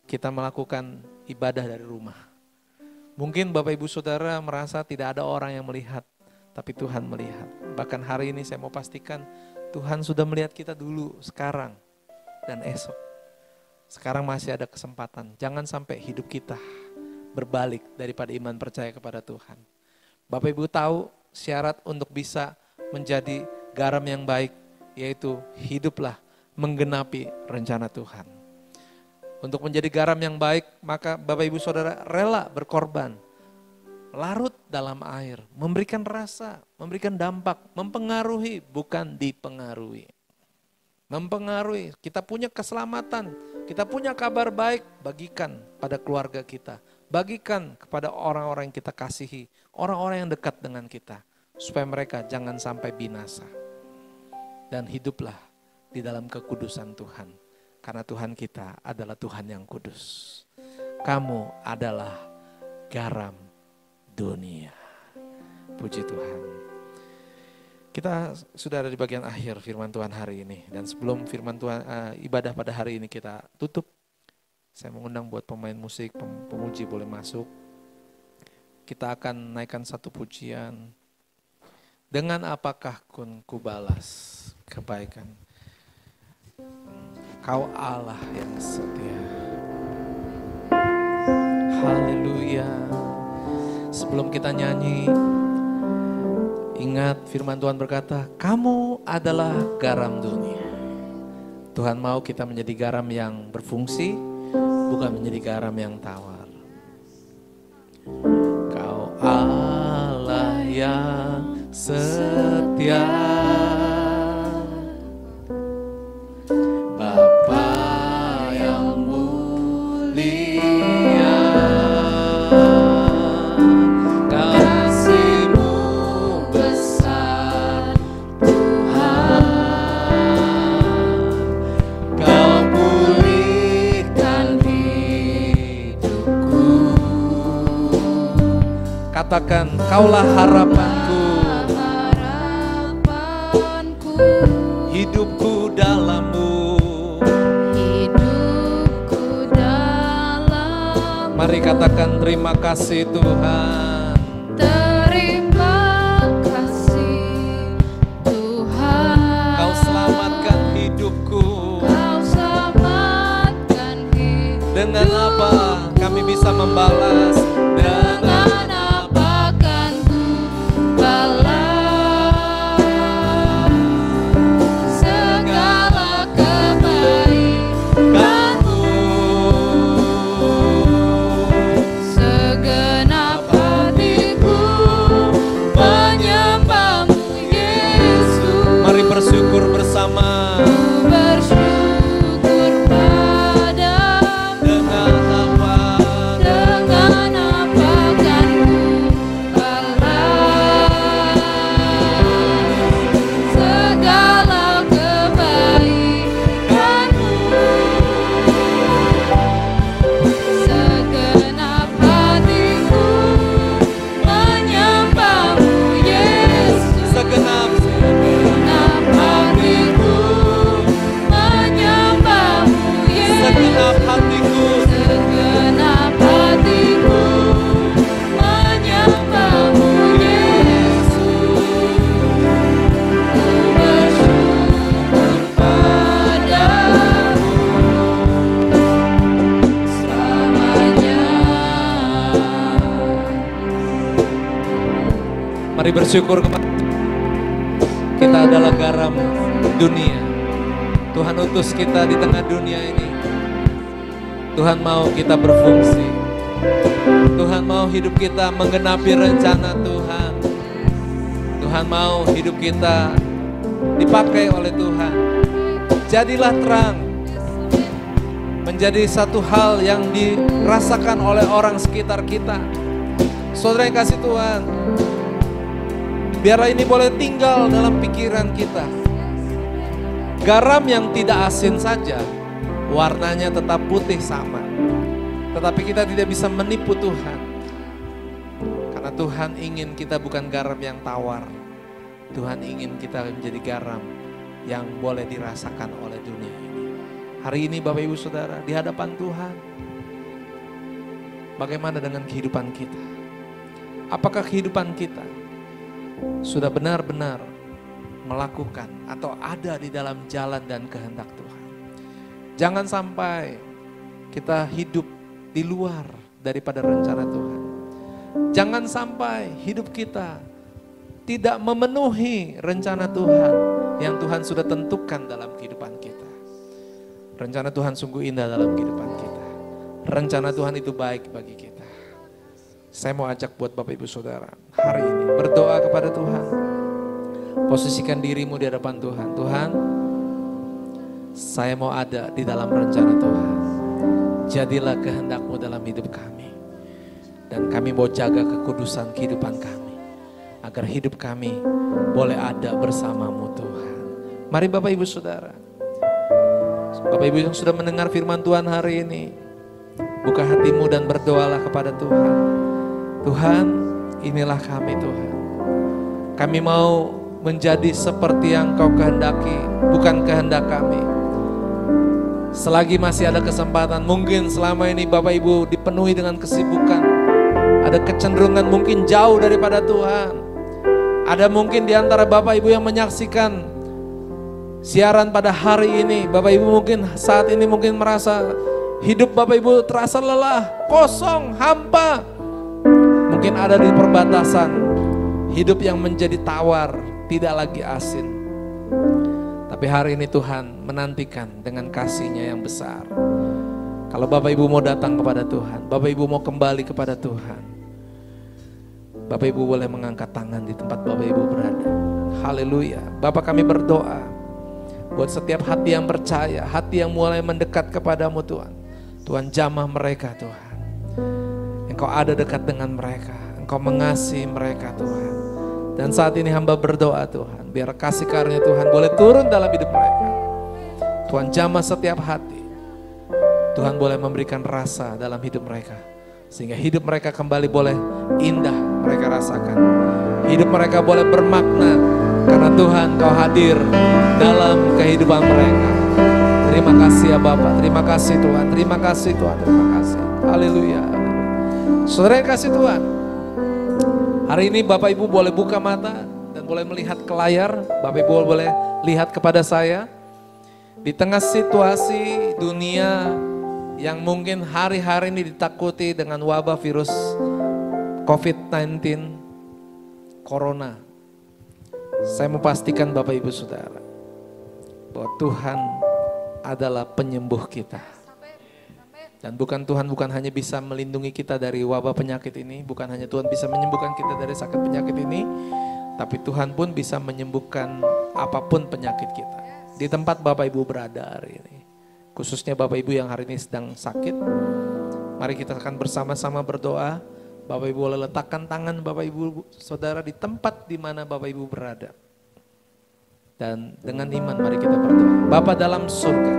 kita melakukan ibadah dari rumah. Mungkin Bapak Ibu Saudara merasa tidak ada orang yang melihat, tapi Tuhan melihat. Bahkan hari ini saya mau pastikan Tuhan sudah melihat kita dulu, sekarang, dan esok. Sekarang masih ada kesempatan. Jangan sampai hidup kita berbalik daripada iman percaya kepada Tuhan. Bapak Ibu tahu syarat untuk bisa menjadi garam yang baik, yaitu hiduplah menggenapi rencana Tuhan. Untuk menjadi garam yang baik, maka Bapak Ibu Saudara rela berkorban. Larut dalam air, memberikan rasa, memberikan dampak, mempengaruhi, bukan dipengaruhi. Mempengaruhi, kita punya keselamatan, kita punya kabar baik, bagikan pada keluarga kita. Bagikan kepada orang-orang yang kita kasihi, orang-orang yang dekat dengan kita. Supaya mereka jangan sampai binasa. Dan hiduplah di dalam kekudusan Tuhan. Karena Tuhan kita adalah Tuhan yang kudus. Kamu adalah garam dunia. Puji Tuhan. Kita sudah ada di bagian akhir firman Tuhan hari ini. Dan sebelum firman Tuhan ibadah pada hari ini kita tutup. Saya mengundang buat pemain musik, pemuji boleh masuk. Kita akan naikkan satu pujian. Dengan apakah kun kubalas kebaikan? Kau Allah yang setia. Haleluya. Sebelum kita nyanyi, ingat firman Tuhan berkata, kamu adalah garam dunia. Tuhan mau kita menjadi garam yang berfungsi, bukan menjadi garam yang tawar. Kau Allah yang setia, Bapa yang mulia, kasih-Mu besar Tuhan, Kau pulihkan hidupku. Katakan, Kaulah harapanku, hidupku dalam-Mu. Mari katakan terima kasih Tuhan. Terima kasih Tuhan. Kau selamatkan hidupku. Kau selamatkan hidupku. Dengan apa kami bisa membalas? Dengan apa kan ku balas segala kebaikan-Mu. Segenap hatiku menyembah-Mu Yesus. Mari bersyukur bersama. Ku bersyukur padamu. Dengan apa? Dengan apa kan ku balas segala kebaikan-Mu. Segenap hatiku menyembah-Mu Yesus. Segenap Hatiku menyembah-Mu Yesus. segenap hatiku. Segenap hatiku menyembah-Mu Yesus. Ku bersyukur padamu selamanya. Mari bersyukur kepada kita adalah garam dunia. Tuhan utus kita di tengah dunia ini. Tuhan mau kita berfungsi. Tuhan mau hidup kita menggenapi rencana Tuhan. Tuhan mau hidup kita dipakai oleh Tuhan. Jadilah terang. Menjadi satu hal yang dirasakan oleh orang sekitar kita. Saudara yang kasih Tuhan, biarlah ini boleh tinggal dalam pikiran kita. Garam yang tidak asin saja, warnanya tetap putih sama. Tetapi kita tidak bisa menipu Tuhan. Karena Tuhan ingin kita bukan garam yang tawar. Tuhan ingin kita menjadi garam yang boleh dirasakan oleh dunia ini. Hari ini Bapak Ibu Saudara di hadapan Tuhan, bagaimana dengan kehidupan kita? Apakah kehidupan kita sudah benar-benar melakukan atau ada di dalam jalan dan kehendak Tuhan? Jangan sampai kita hidup di luar daripada rencana Tuhan. Jangan sampai hidup kita tidak memenuhi rencana Tuhan yang Tuhan sudah tentukan dalam kehidupan kita. Rencana Tuhan sungguh indah dalam kehidupan kita. Rencana Tuhan itu baik bagi kita. Saya mau ajak buat Bapak Ibu Saudara hari ini berdoa kepada Tuhan. Posisikan dirimu di hadapan Tuhan. Tuhan, saya mau ada di dalam rencana Tuhan. Jadilah kehendak-Mu dalam hidup kami. Dan kami mau jaga kekudusan kehidupan kami. Agar hidup kami boleh ada bersama-Mu Tuhan. Mari Bapak Ibu Saudara. Bapak Ibu yang sudah mendengar firman Tuhan hari ini, buka hatimu dan berdoalah kepada Tuhan. Tuhan, inilah kami Tuhan. Kami mau menjadi seperti yang Kau kehendaki, bukan kehendak kami. Selagi masih ada kesempatan, mungkin selama ini Bapak Ibu dipenuhi dengan kesibukan. Ada kecenderungan mungkin jauh daripada Tuhan. Ada mungkin di antara Bapak Ibu yang menyaksikan siaran pada hari ini. Bapak Ibu mungkin saat ini mungkin merasa hidup Bapak Ibu terasa lelah, kosong, hampa. Mungkin ada di perbatasan, hidup yang menjadi tawar, tidak lagi asin. Tapi hari ini Tuhan menantikan dengan kasih-Nya yang besar. Kalau Bapak Ibu mau datang kepada Tuhan, Bapak Ibu mau kembali kepada Tuhan, Bapak Ibu boleh mengangkat tangan di tempat Bapak Ibu berada. Haleluya. Bapak, kami berdoa buat setiap hati yang percaya, hati yang mulai mendekat kepadamu Tuhan. Tuhan, jamah mereka Tuhan. Engkau ada dekat dengan mereka, Engkau mengasihi mereka Tuhan. Dan saat ini hamba berdoa Tuhan, biar kasih karunia Tuhan boleh turun dalam hidup mereka. Tuhan, jamah setiap hati. Tuhan boleh memberikan rasa dalam hidup mereka, sehingga hidup mereka kembali boleh indah mereka rasakan. Hidup mereka boleh bermakna karena Tuhan Kau hadir dalam kehidupan mereka. Terima kasih ya Bapak, terima kasih Tuhan, terima kasih Tuhan, terima kasih. Haleluya. Saudara yang kasih Tuhan, hari ini Bapak Ibu boleh buka mata dan boleh melihat ke layar. Bapak Ibu boleh lihat kepada saya. Di tengah situasi dunia yang mungkin hari-hari ini ditakuti dengan wabah virus COVID-19, Corona. Saya mau pastikan Bapak Ibu Saudara, bahwa Tuhan adalah penyembuh kita. Dan Tuhan bukan hanya bisa melindungi kita dari wabah penyakit ini, bukan hanya Tuhan bisa menyembuhkan kita dari sakit penyakit ini, tapi Tuhan pun bisa menyembuhkan apapun penyakit kita. Di tempat Bapak Ibu berada hari ini, khususnya Bapak Ibu yang hari ini sedang sakit, mari kita akan bersama-sama berdoa. Bapak Ibu boleh letakkan tangan Bapak Ibu Saudara di tempat di mana Bapak Ibu berada. Dan dengan iman mari kita berdoa. Bapa dalam surga,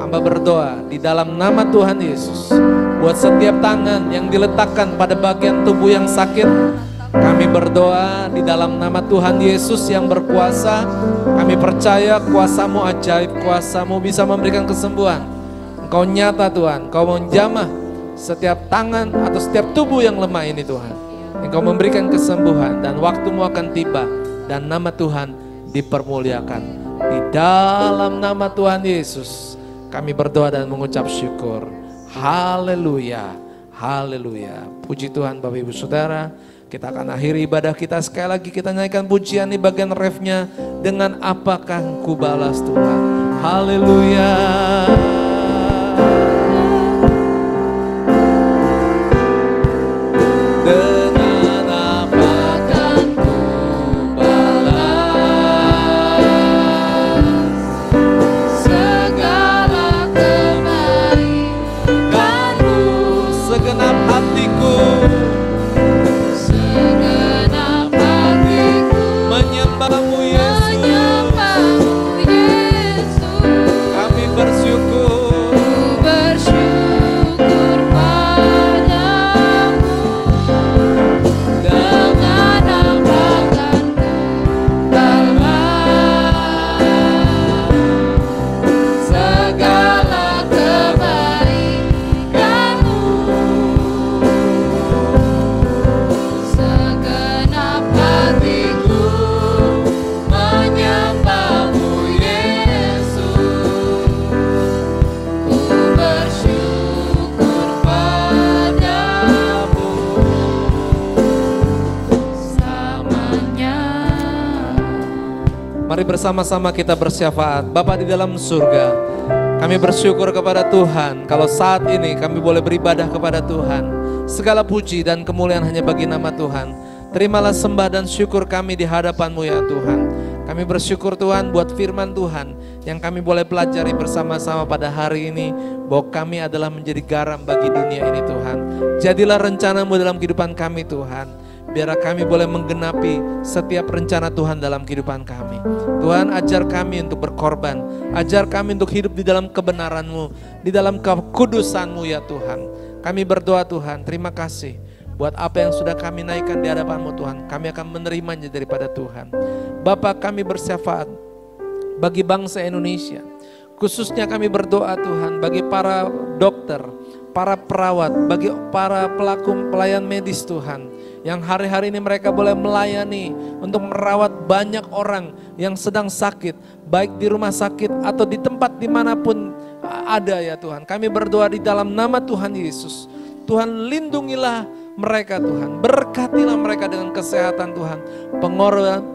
hamba berdoa di dalam nama Tuhan Yesus, buat setiap tangan yang diletakkan pada bagian tubuh yang sakit, kami berdoa di dalam nama Tuhan Yesus yang berkuasa. Kami percaya kuasa-Mu ajaib, kuasa-Mu bisa memberikan kesembuhan. Engkau nyata Tuhan, Engkau menjamah setiap tangan atau setiap tubuh yang lemah ini Tuhan. Engkau memberikan kesembuhan dan waktu-Mu akan tiba dan nama Tuhan dipermuliakan. Di dalam nama Tuhan Yesus kami berdoa dan mengucap syukur. Haleluya, haleluya. Puji Tuhan Bapak Ibu Saudara. Kita akan akhiri ibadah kita, sekali lagi kita nyanyikan pujian di bagian refnya dengan apakah Ku balas Tuhan. Haleluya. Dengan apakah Ku balas segala kebaikan-Mu, segenap hatiku menyembah-Mu Yesus. Kami bersyukur. bersama-sama kita bersyafaat. Bapa di dalam surga, kami bersyukur kepada Tuhan kalau saat ini kami boleh beribadah kepada Tuhan. Segala puji dan kemuliaan hanya bagi nama Tuhan. Terimalah sembah dan syukur kami di hadapan-Mu ya Tuhan. Kami bersyukur Tuhan buat firman Tuhan yang kami boleh pelajari bersama-sama pada hari ini, bahwa kami adalah menjadi garam bagi dunia ini Tuhan. Jadilah rencana-Mu dalam kehidupan kami Tuhan. Biarlah kami boleh menggenapi setiap rencana Tuhan dalam kehidupan kami. Tuhan, ajar kami untuk berkorban. Ajar kami untuk hidup di dalam kebenaran-Mu, di dalam kekudusan-Mu ya Tuhan. Kami berdoa Tuhan, terima kasih buat apa yang sudah kami naikkan di hadapan-Mu Tuhan. Kami akan menerimanya daripada Tuhan. Bapa, kami bersyafaat bagi bangsa Indonesia. Khususnya kami berdoa Tuhan bagi para dokter, para perawat, bagi para pelaku pelayan medis Tuhan. Yang hari-hari ini mereka boleh melayani untuk merawat banyak orang yang sedang sakit, baik di rumah sakit atau di tempat dimanapun ada ya Tuhan. Kami berdoa di dalam nama Tuhan Yesus. Tuhan, lindungilah mereka Tuhan, berkatilah mereka dengan kesehatan Tuhan,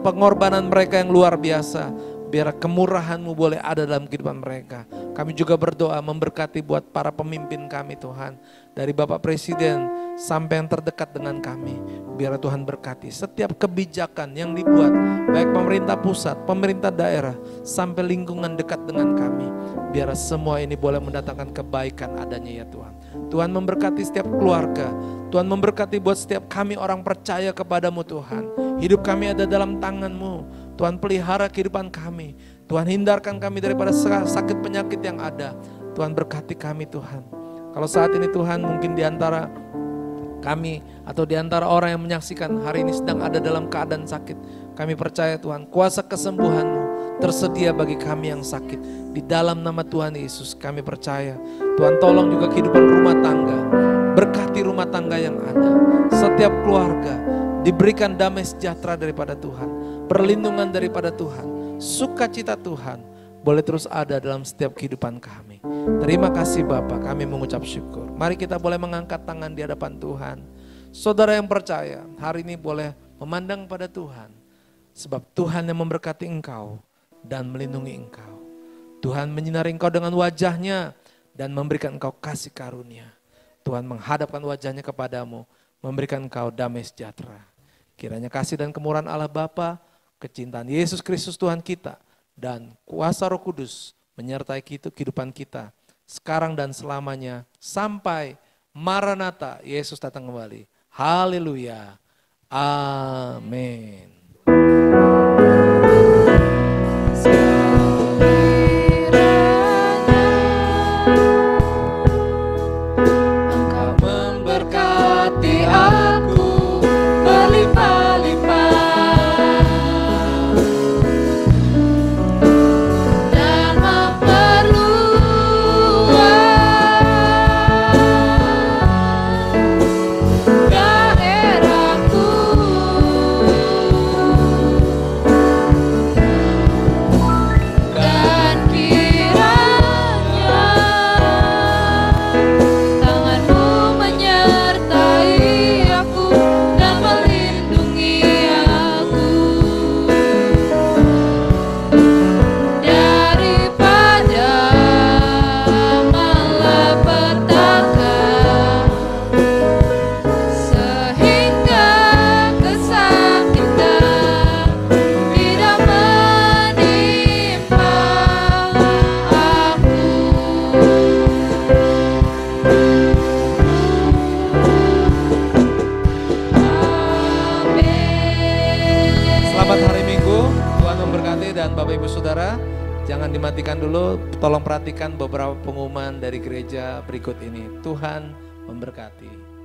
pengorbanan mereka yang luar biasa. Biar kemurahan-Mu boleh ada dalam kehidupan mereka. Kami juga berdoa memberkati buat para pemimpin kami Tuhan. Dari Bapak Presiden sampai yang terdekat dengan kami. Biar Tuhan berkati setiap kebijakan yang dibuat. Baik pemerintah pusat, pemerintah daerah, sampai lingkungan dekat dengan kami. Biar semua ini boleh mendatangkan kebaikan adanya ya Tuhan. Tuhan memberkati setiap keluarga. Tuhan memberkati buat setiap kami orang percaya kepadamu Tuhan. Hidup kami ada dalam tangan-Mu. Tuhan, pelihara kehidupan kami. Tuhan, hindarkan kami daripada sakit penyakit yang ada. Tuhan, berkati kami Tuhan. Kalau saat ini Tuhan mungkin di antara kami atau di antara orang yang menyaksikan hari ini sedang ada dalam keadaan sakit, kami percaya Tuhan, kuasa kesembuhan-Mu tersedia bagi kami yang sakit. Di dalam nama Tuhan Yesus kami percaya. Tuhan, tolong juga kehidupan rumah tangga. Berkati rumah tangga yang ada. Setiap keluarga diberikan damai sejahtera daripada Tuhan. Perlindungan daripada Tuhan, sukacita Tuhan boleh terus ada dalam setiap kehidupan kami. Terima kasih Bapa, kami mengucap syukur. Mari kita boleh mengangkat tangan di hadapan Tuhan. Saudara yang percaya, hari ini boleh memandang pada Tuhan. Sebab Tuhan yang memberkati engkau dan melindungi engkau. Tuhan menyinari engkau dengan wajahnya dan memberikan engkau kasih karunia. Tuhan menghadapkan wajahnya kepadamu, memberikan engkau damai sejahtera. Kiranya kasih dan kemurahan Allah Bapa, kecintaan Yesus Kristus Tuhan kita, dan kuasa Roh Kudus menyertai kehidupan kita sekarang dan selamanya sampai Maranatha, Yesus datang kembali. Haleluya. Amin. Engkau memberkati aku berlimpah-limpah. Bapak Ibu Saudara, jangan dimatikan dulu, tolong perhatikan beberapa pengumuman dari gereja berikut ini. Tuhan memberkati.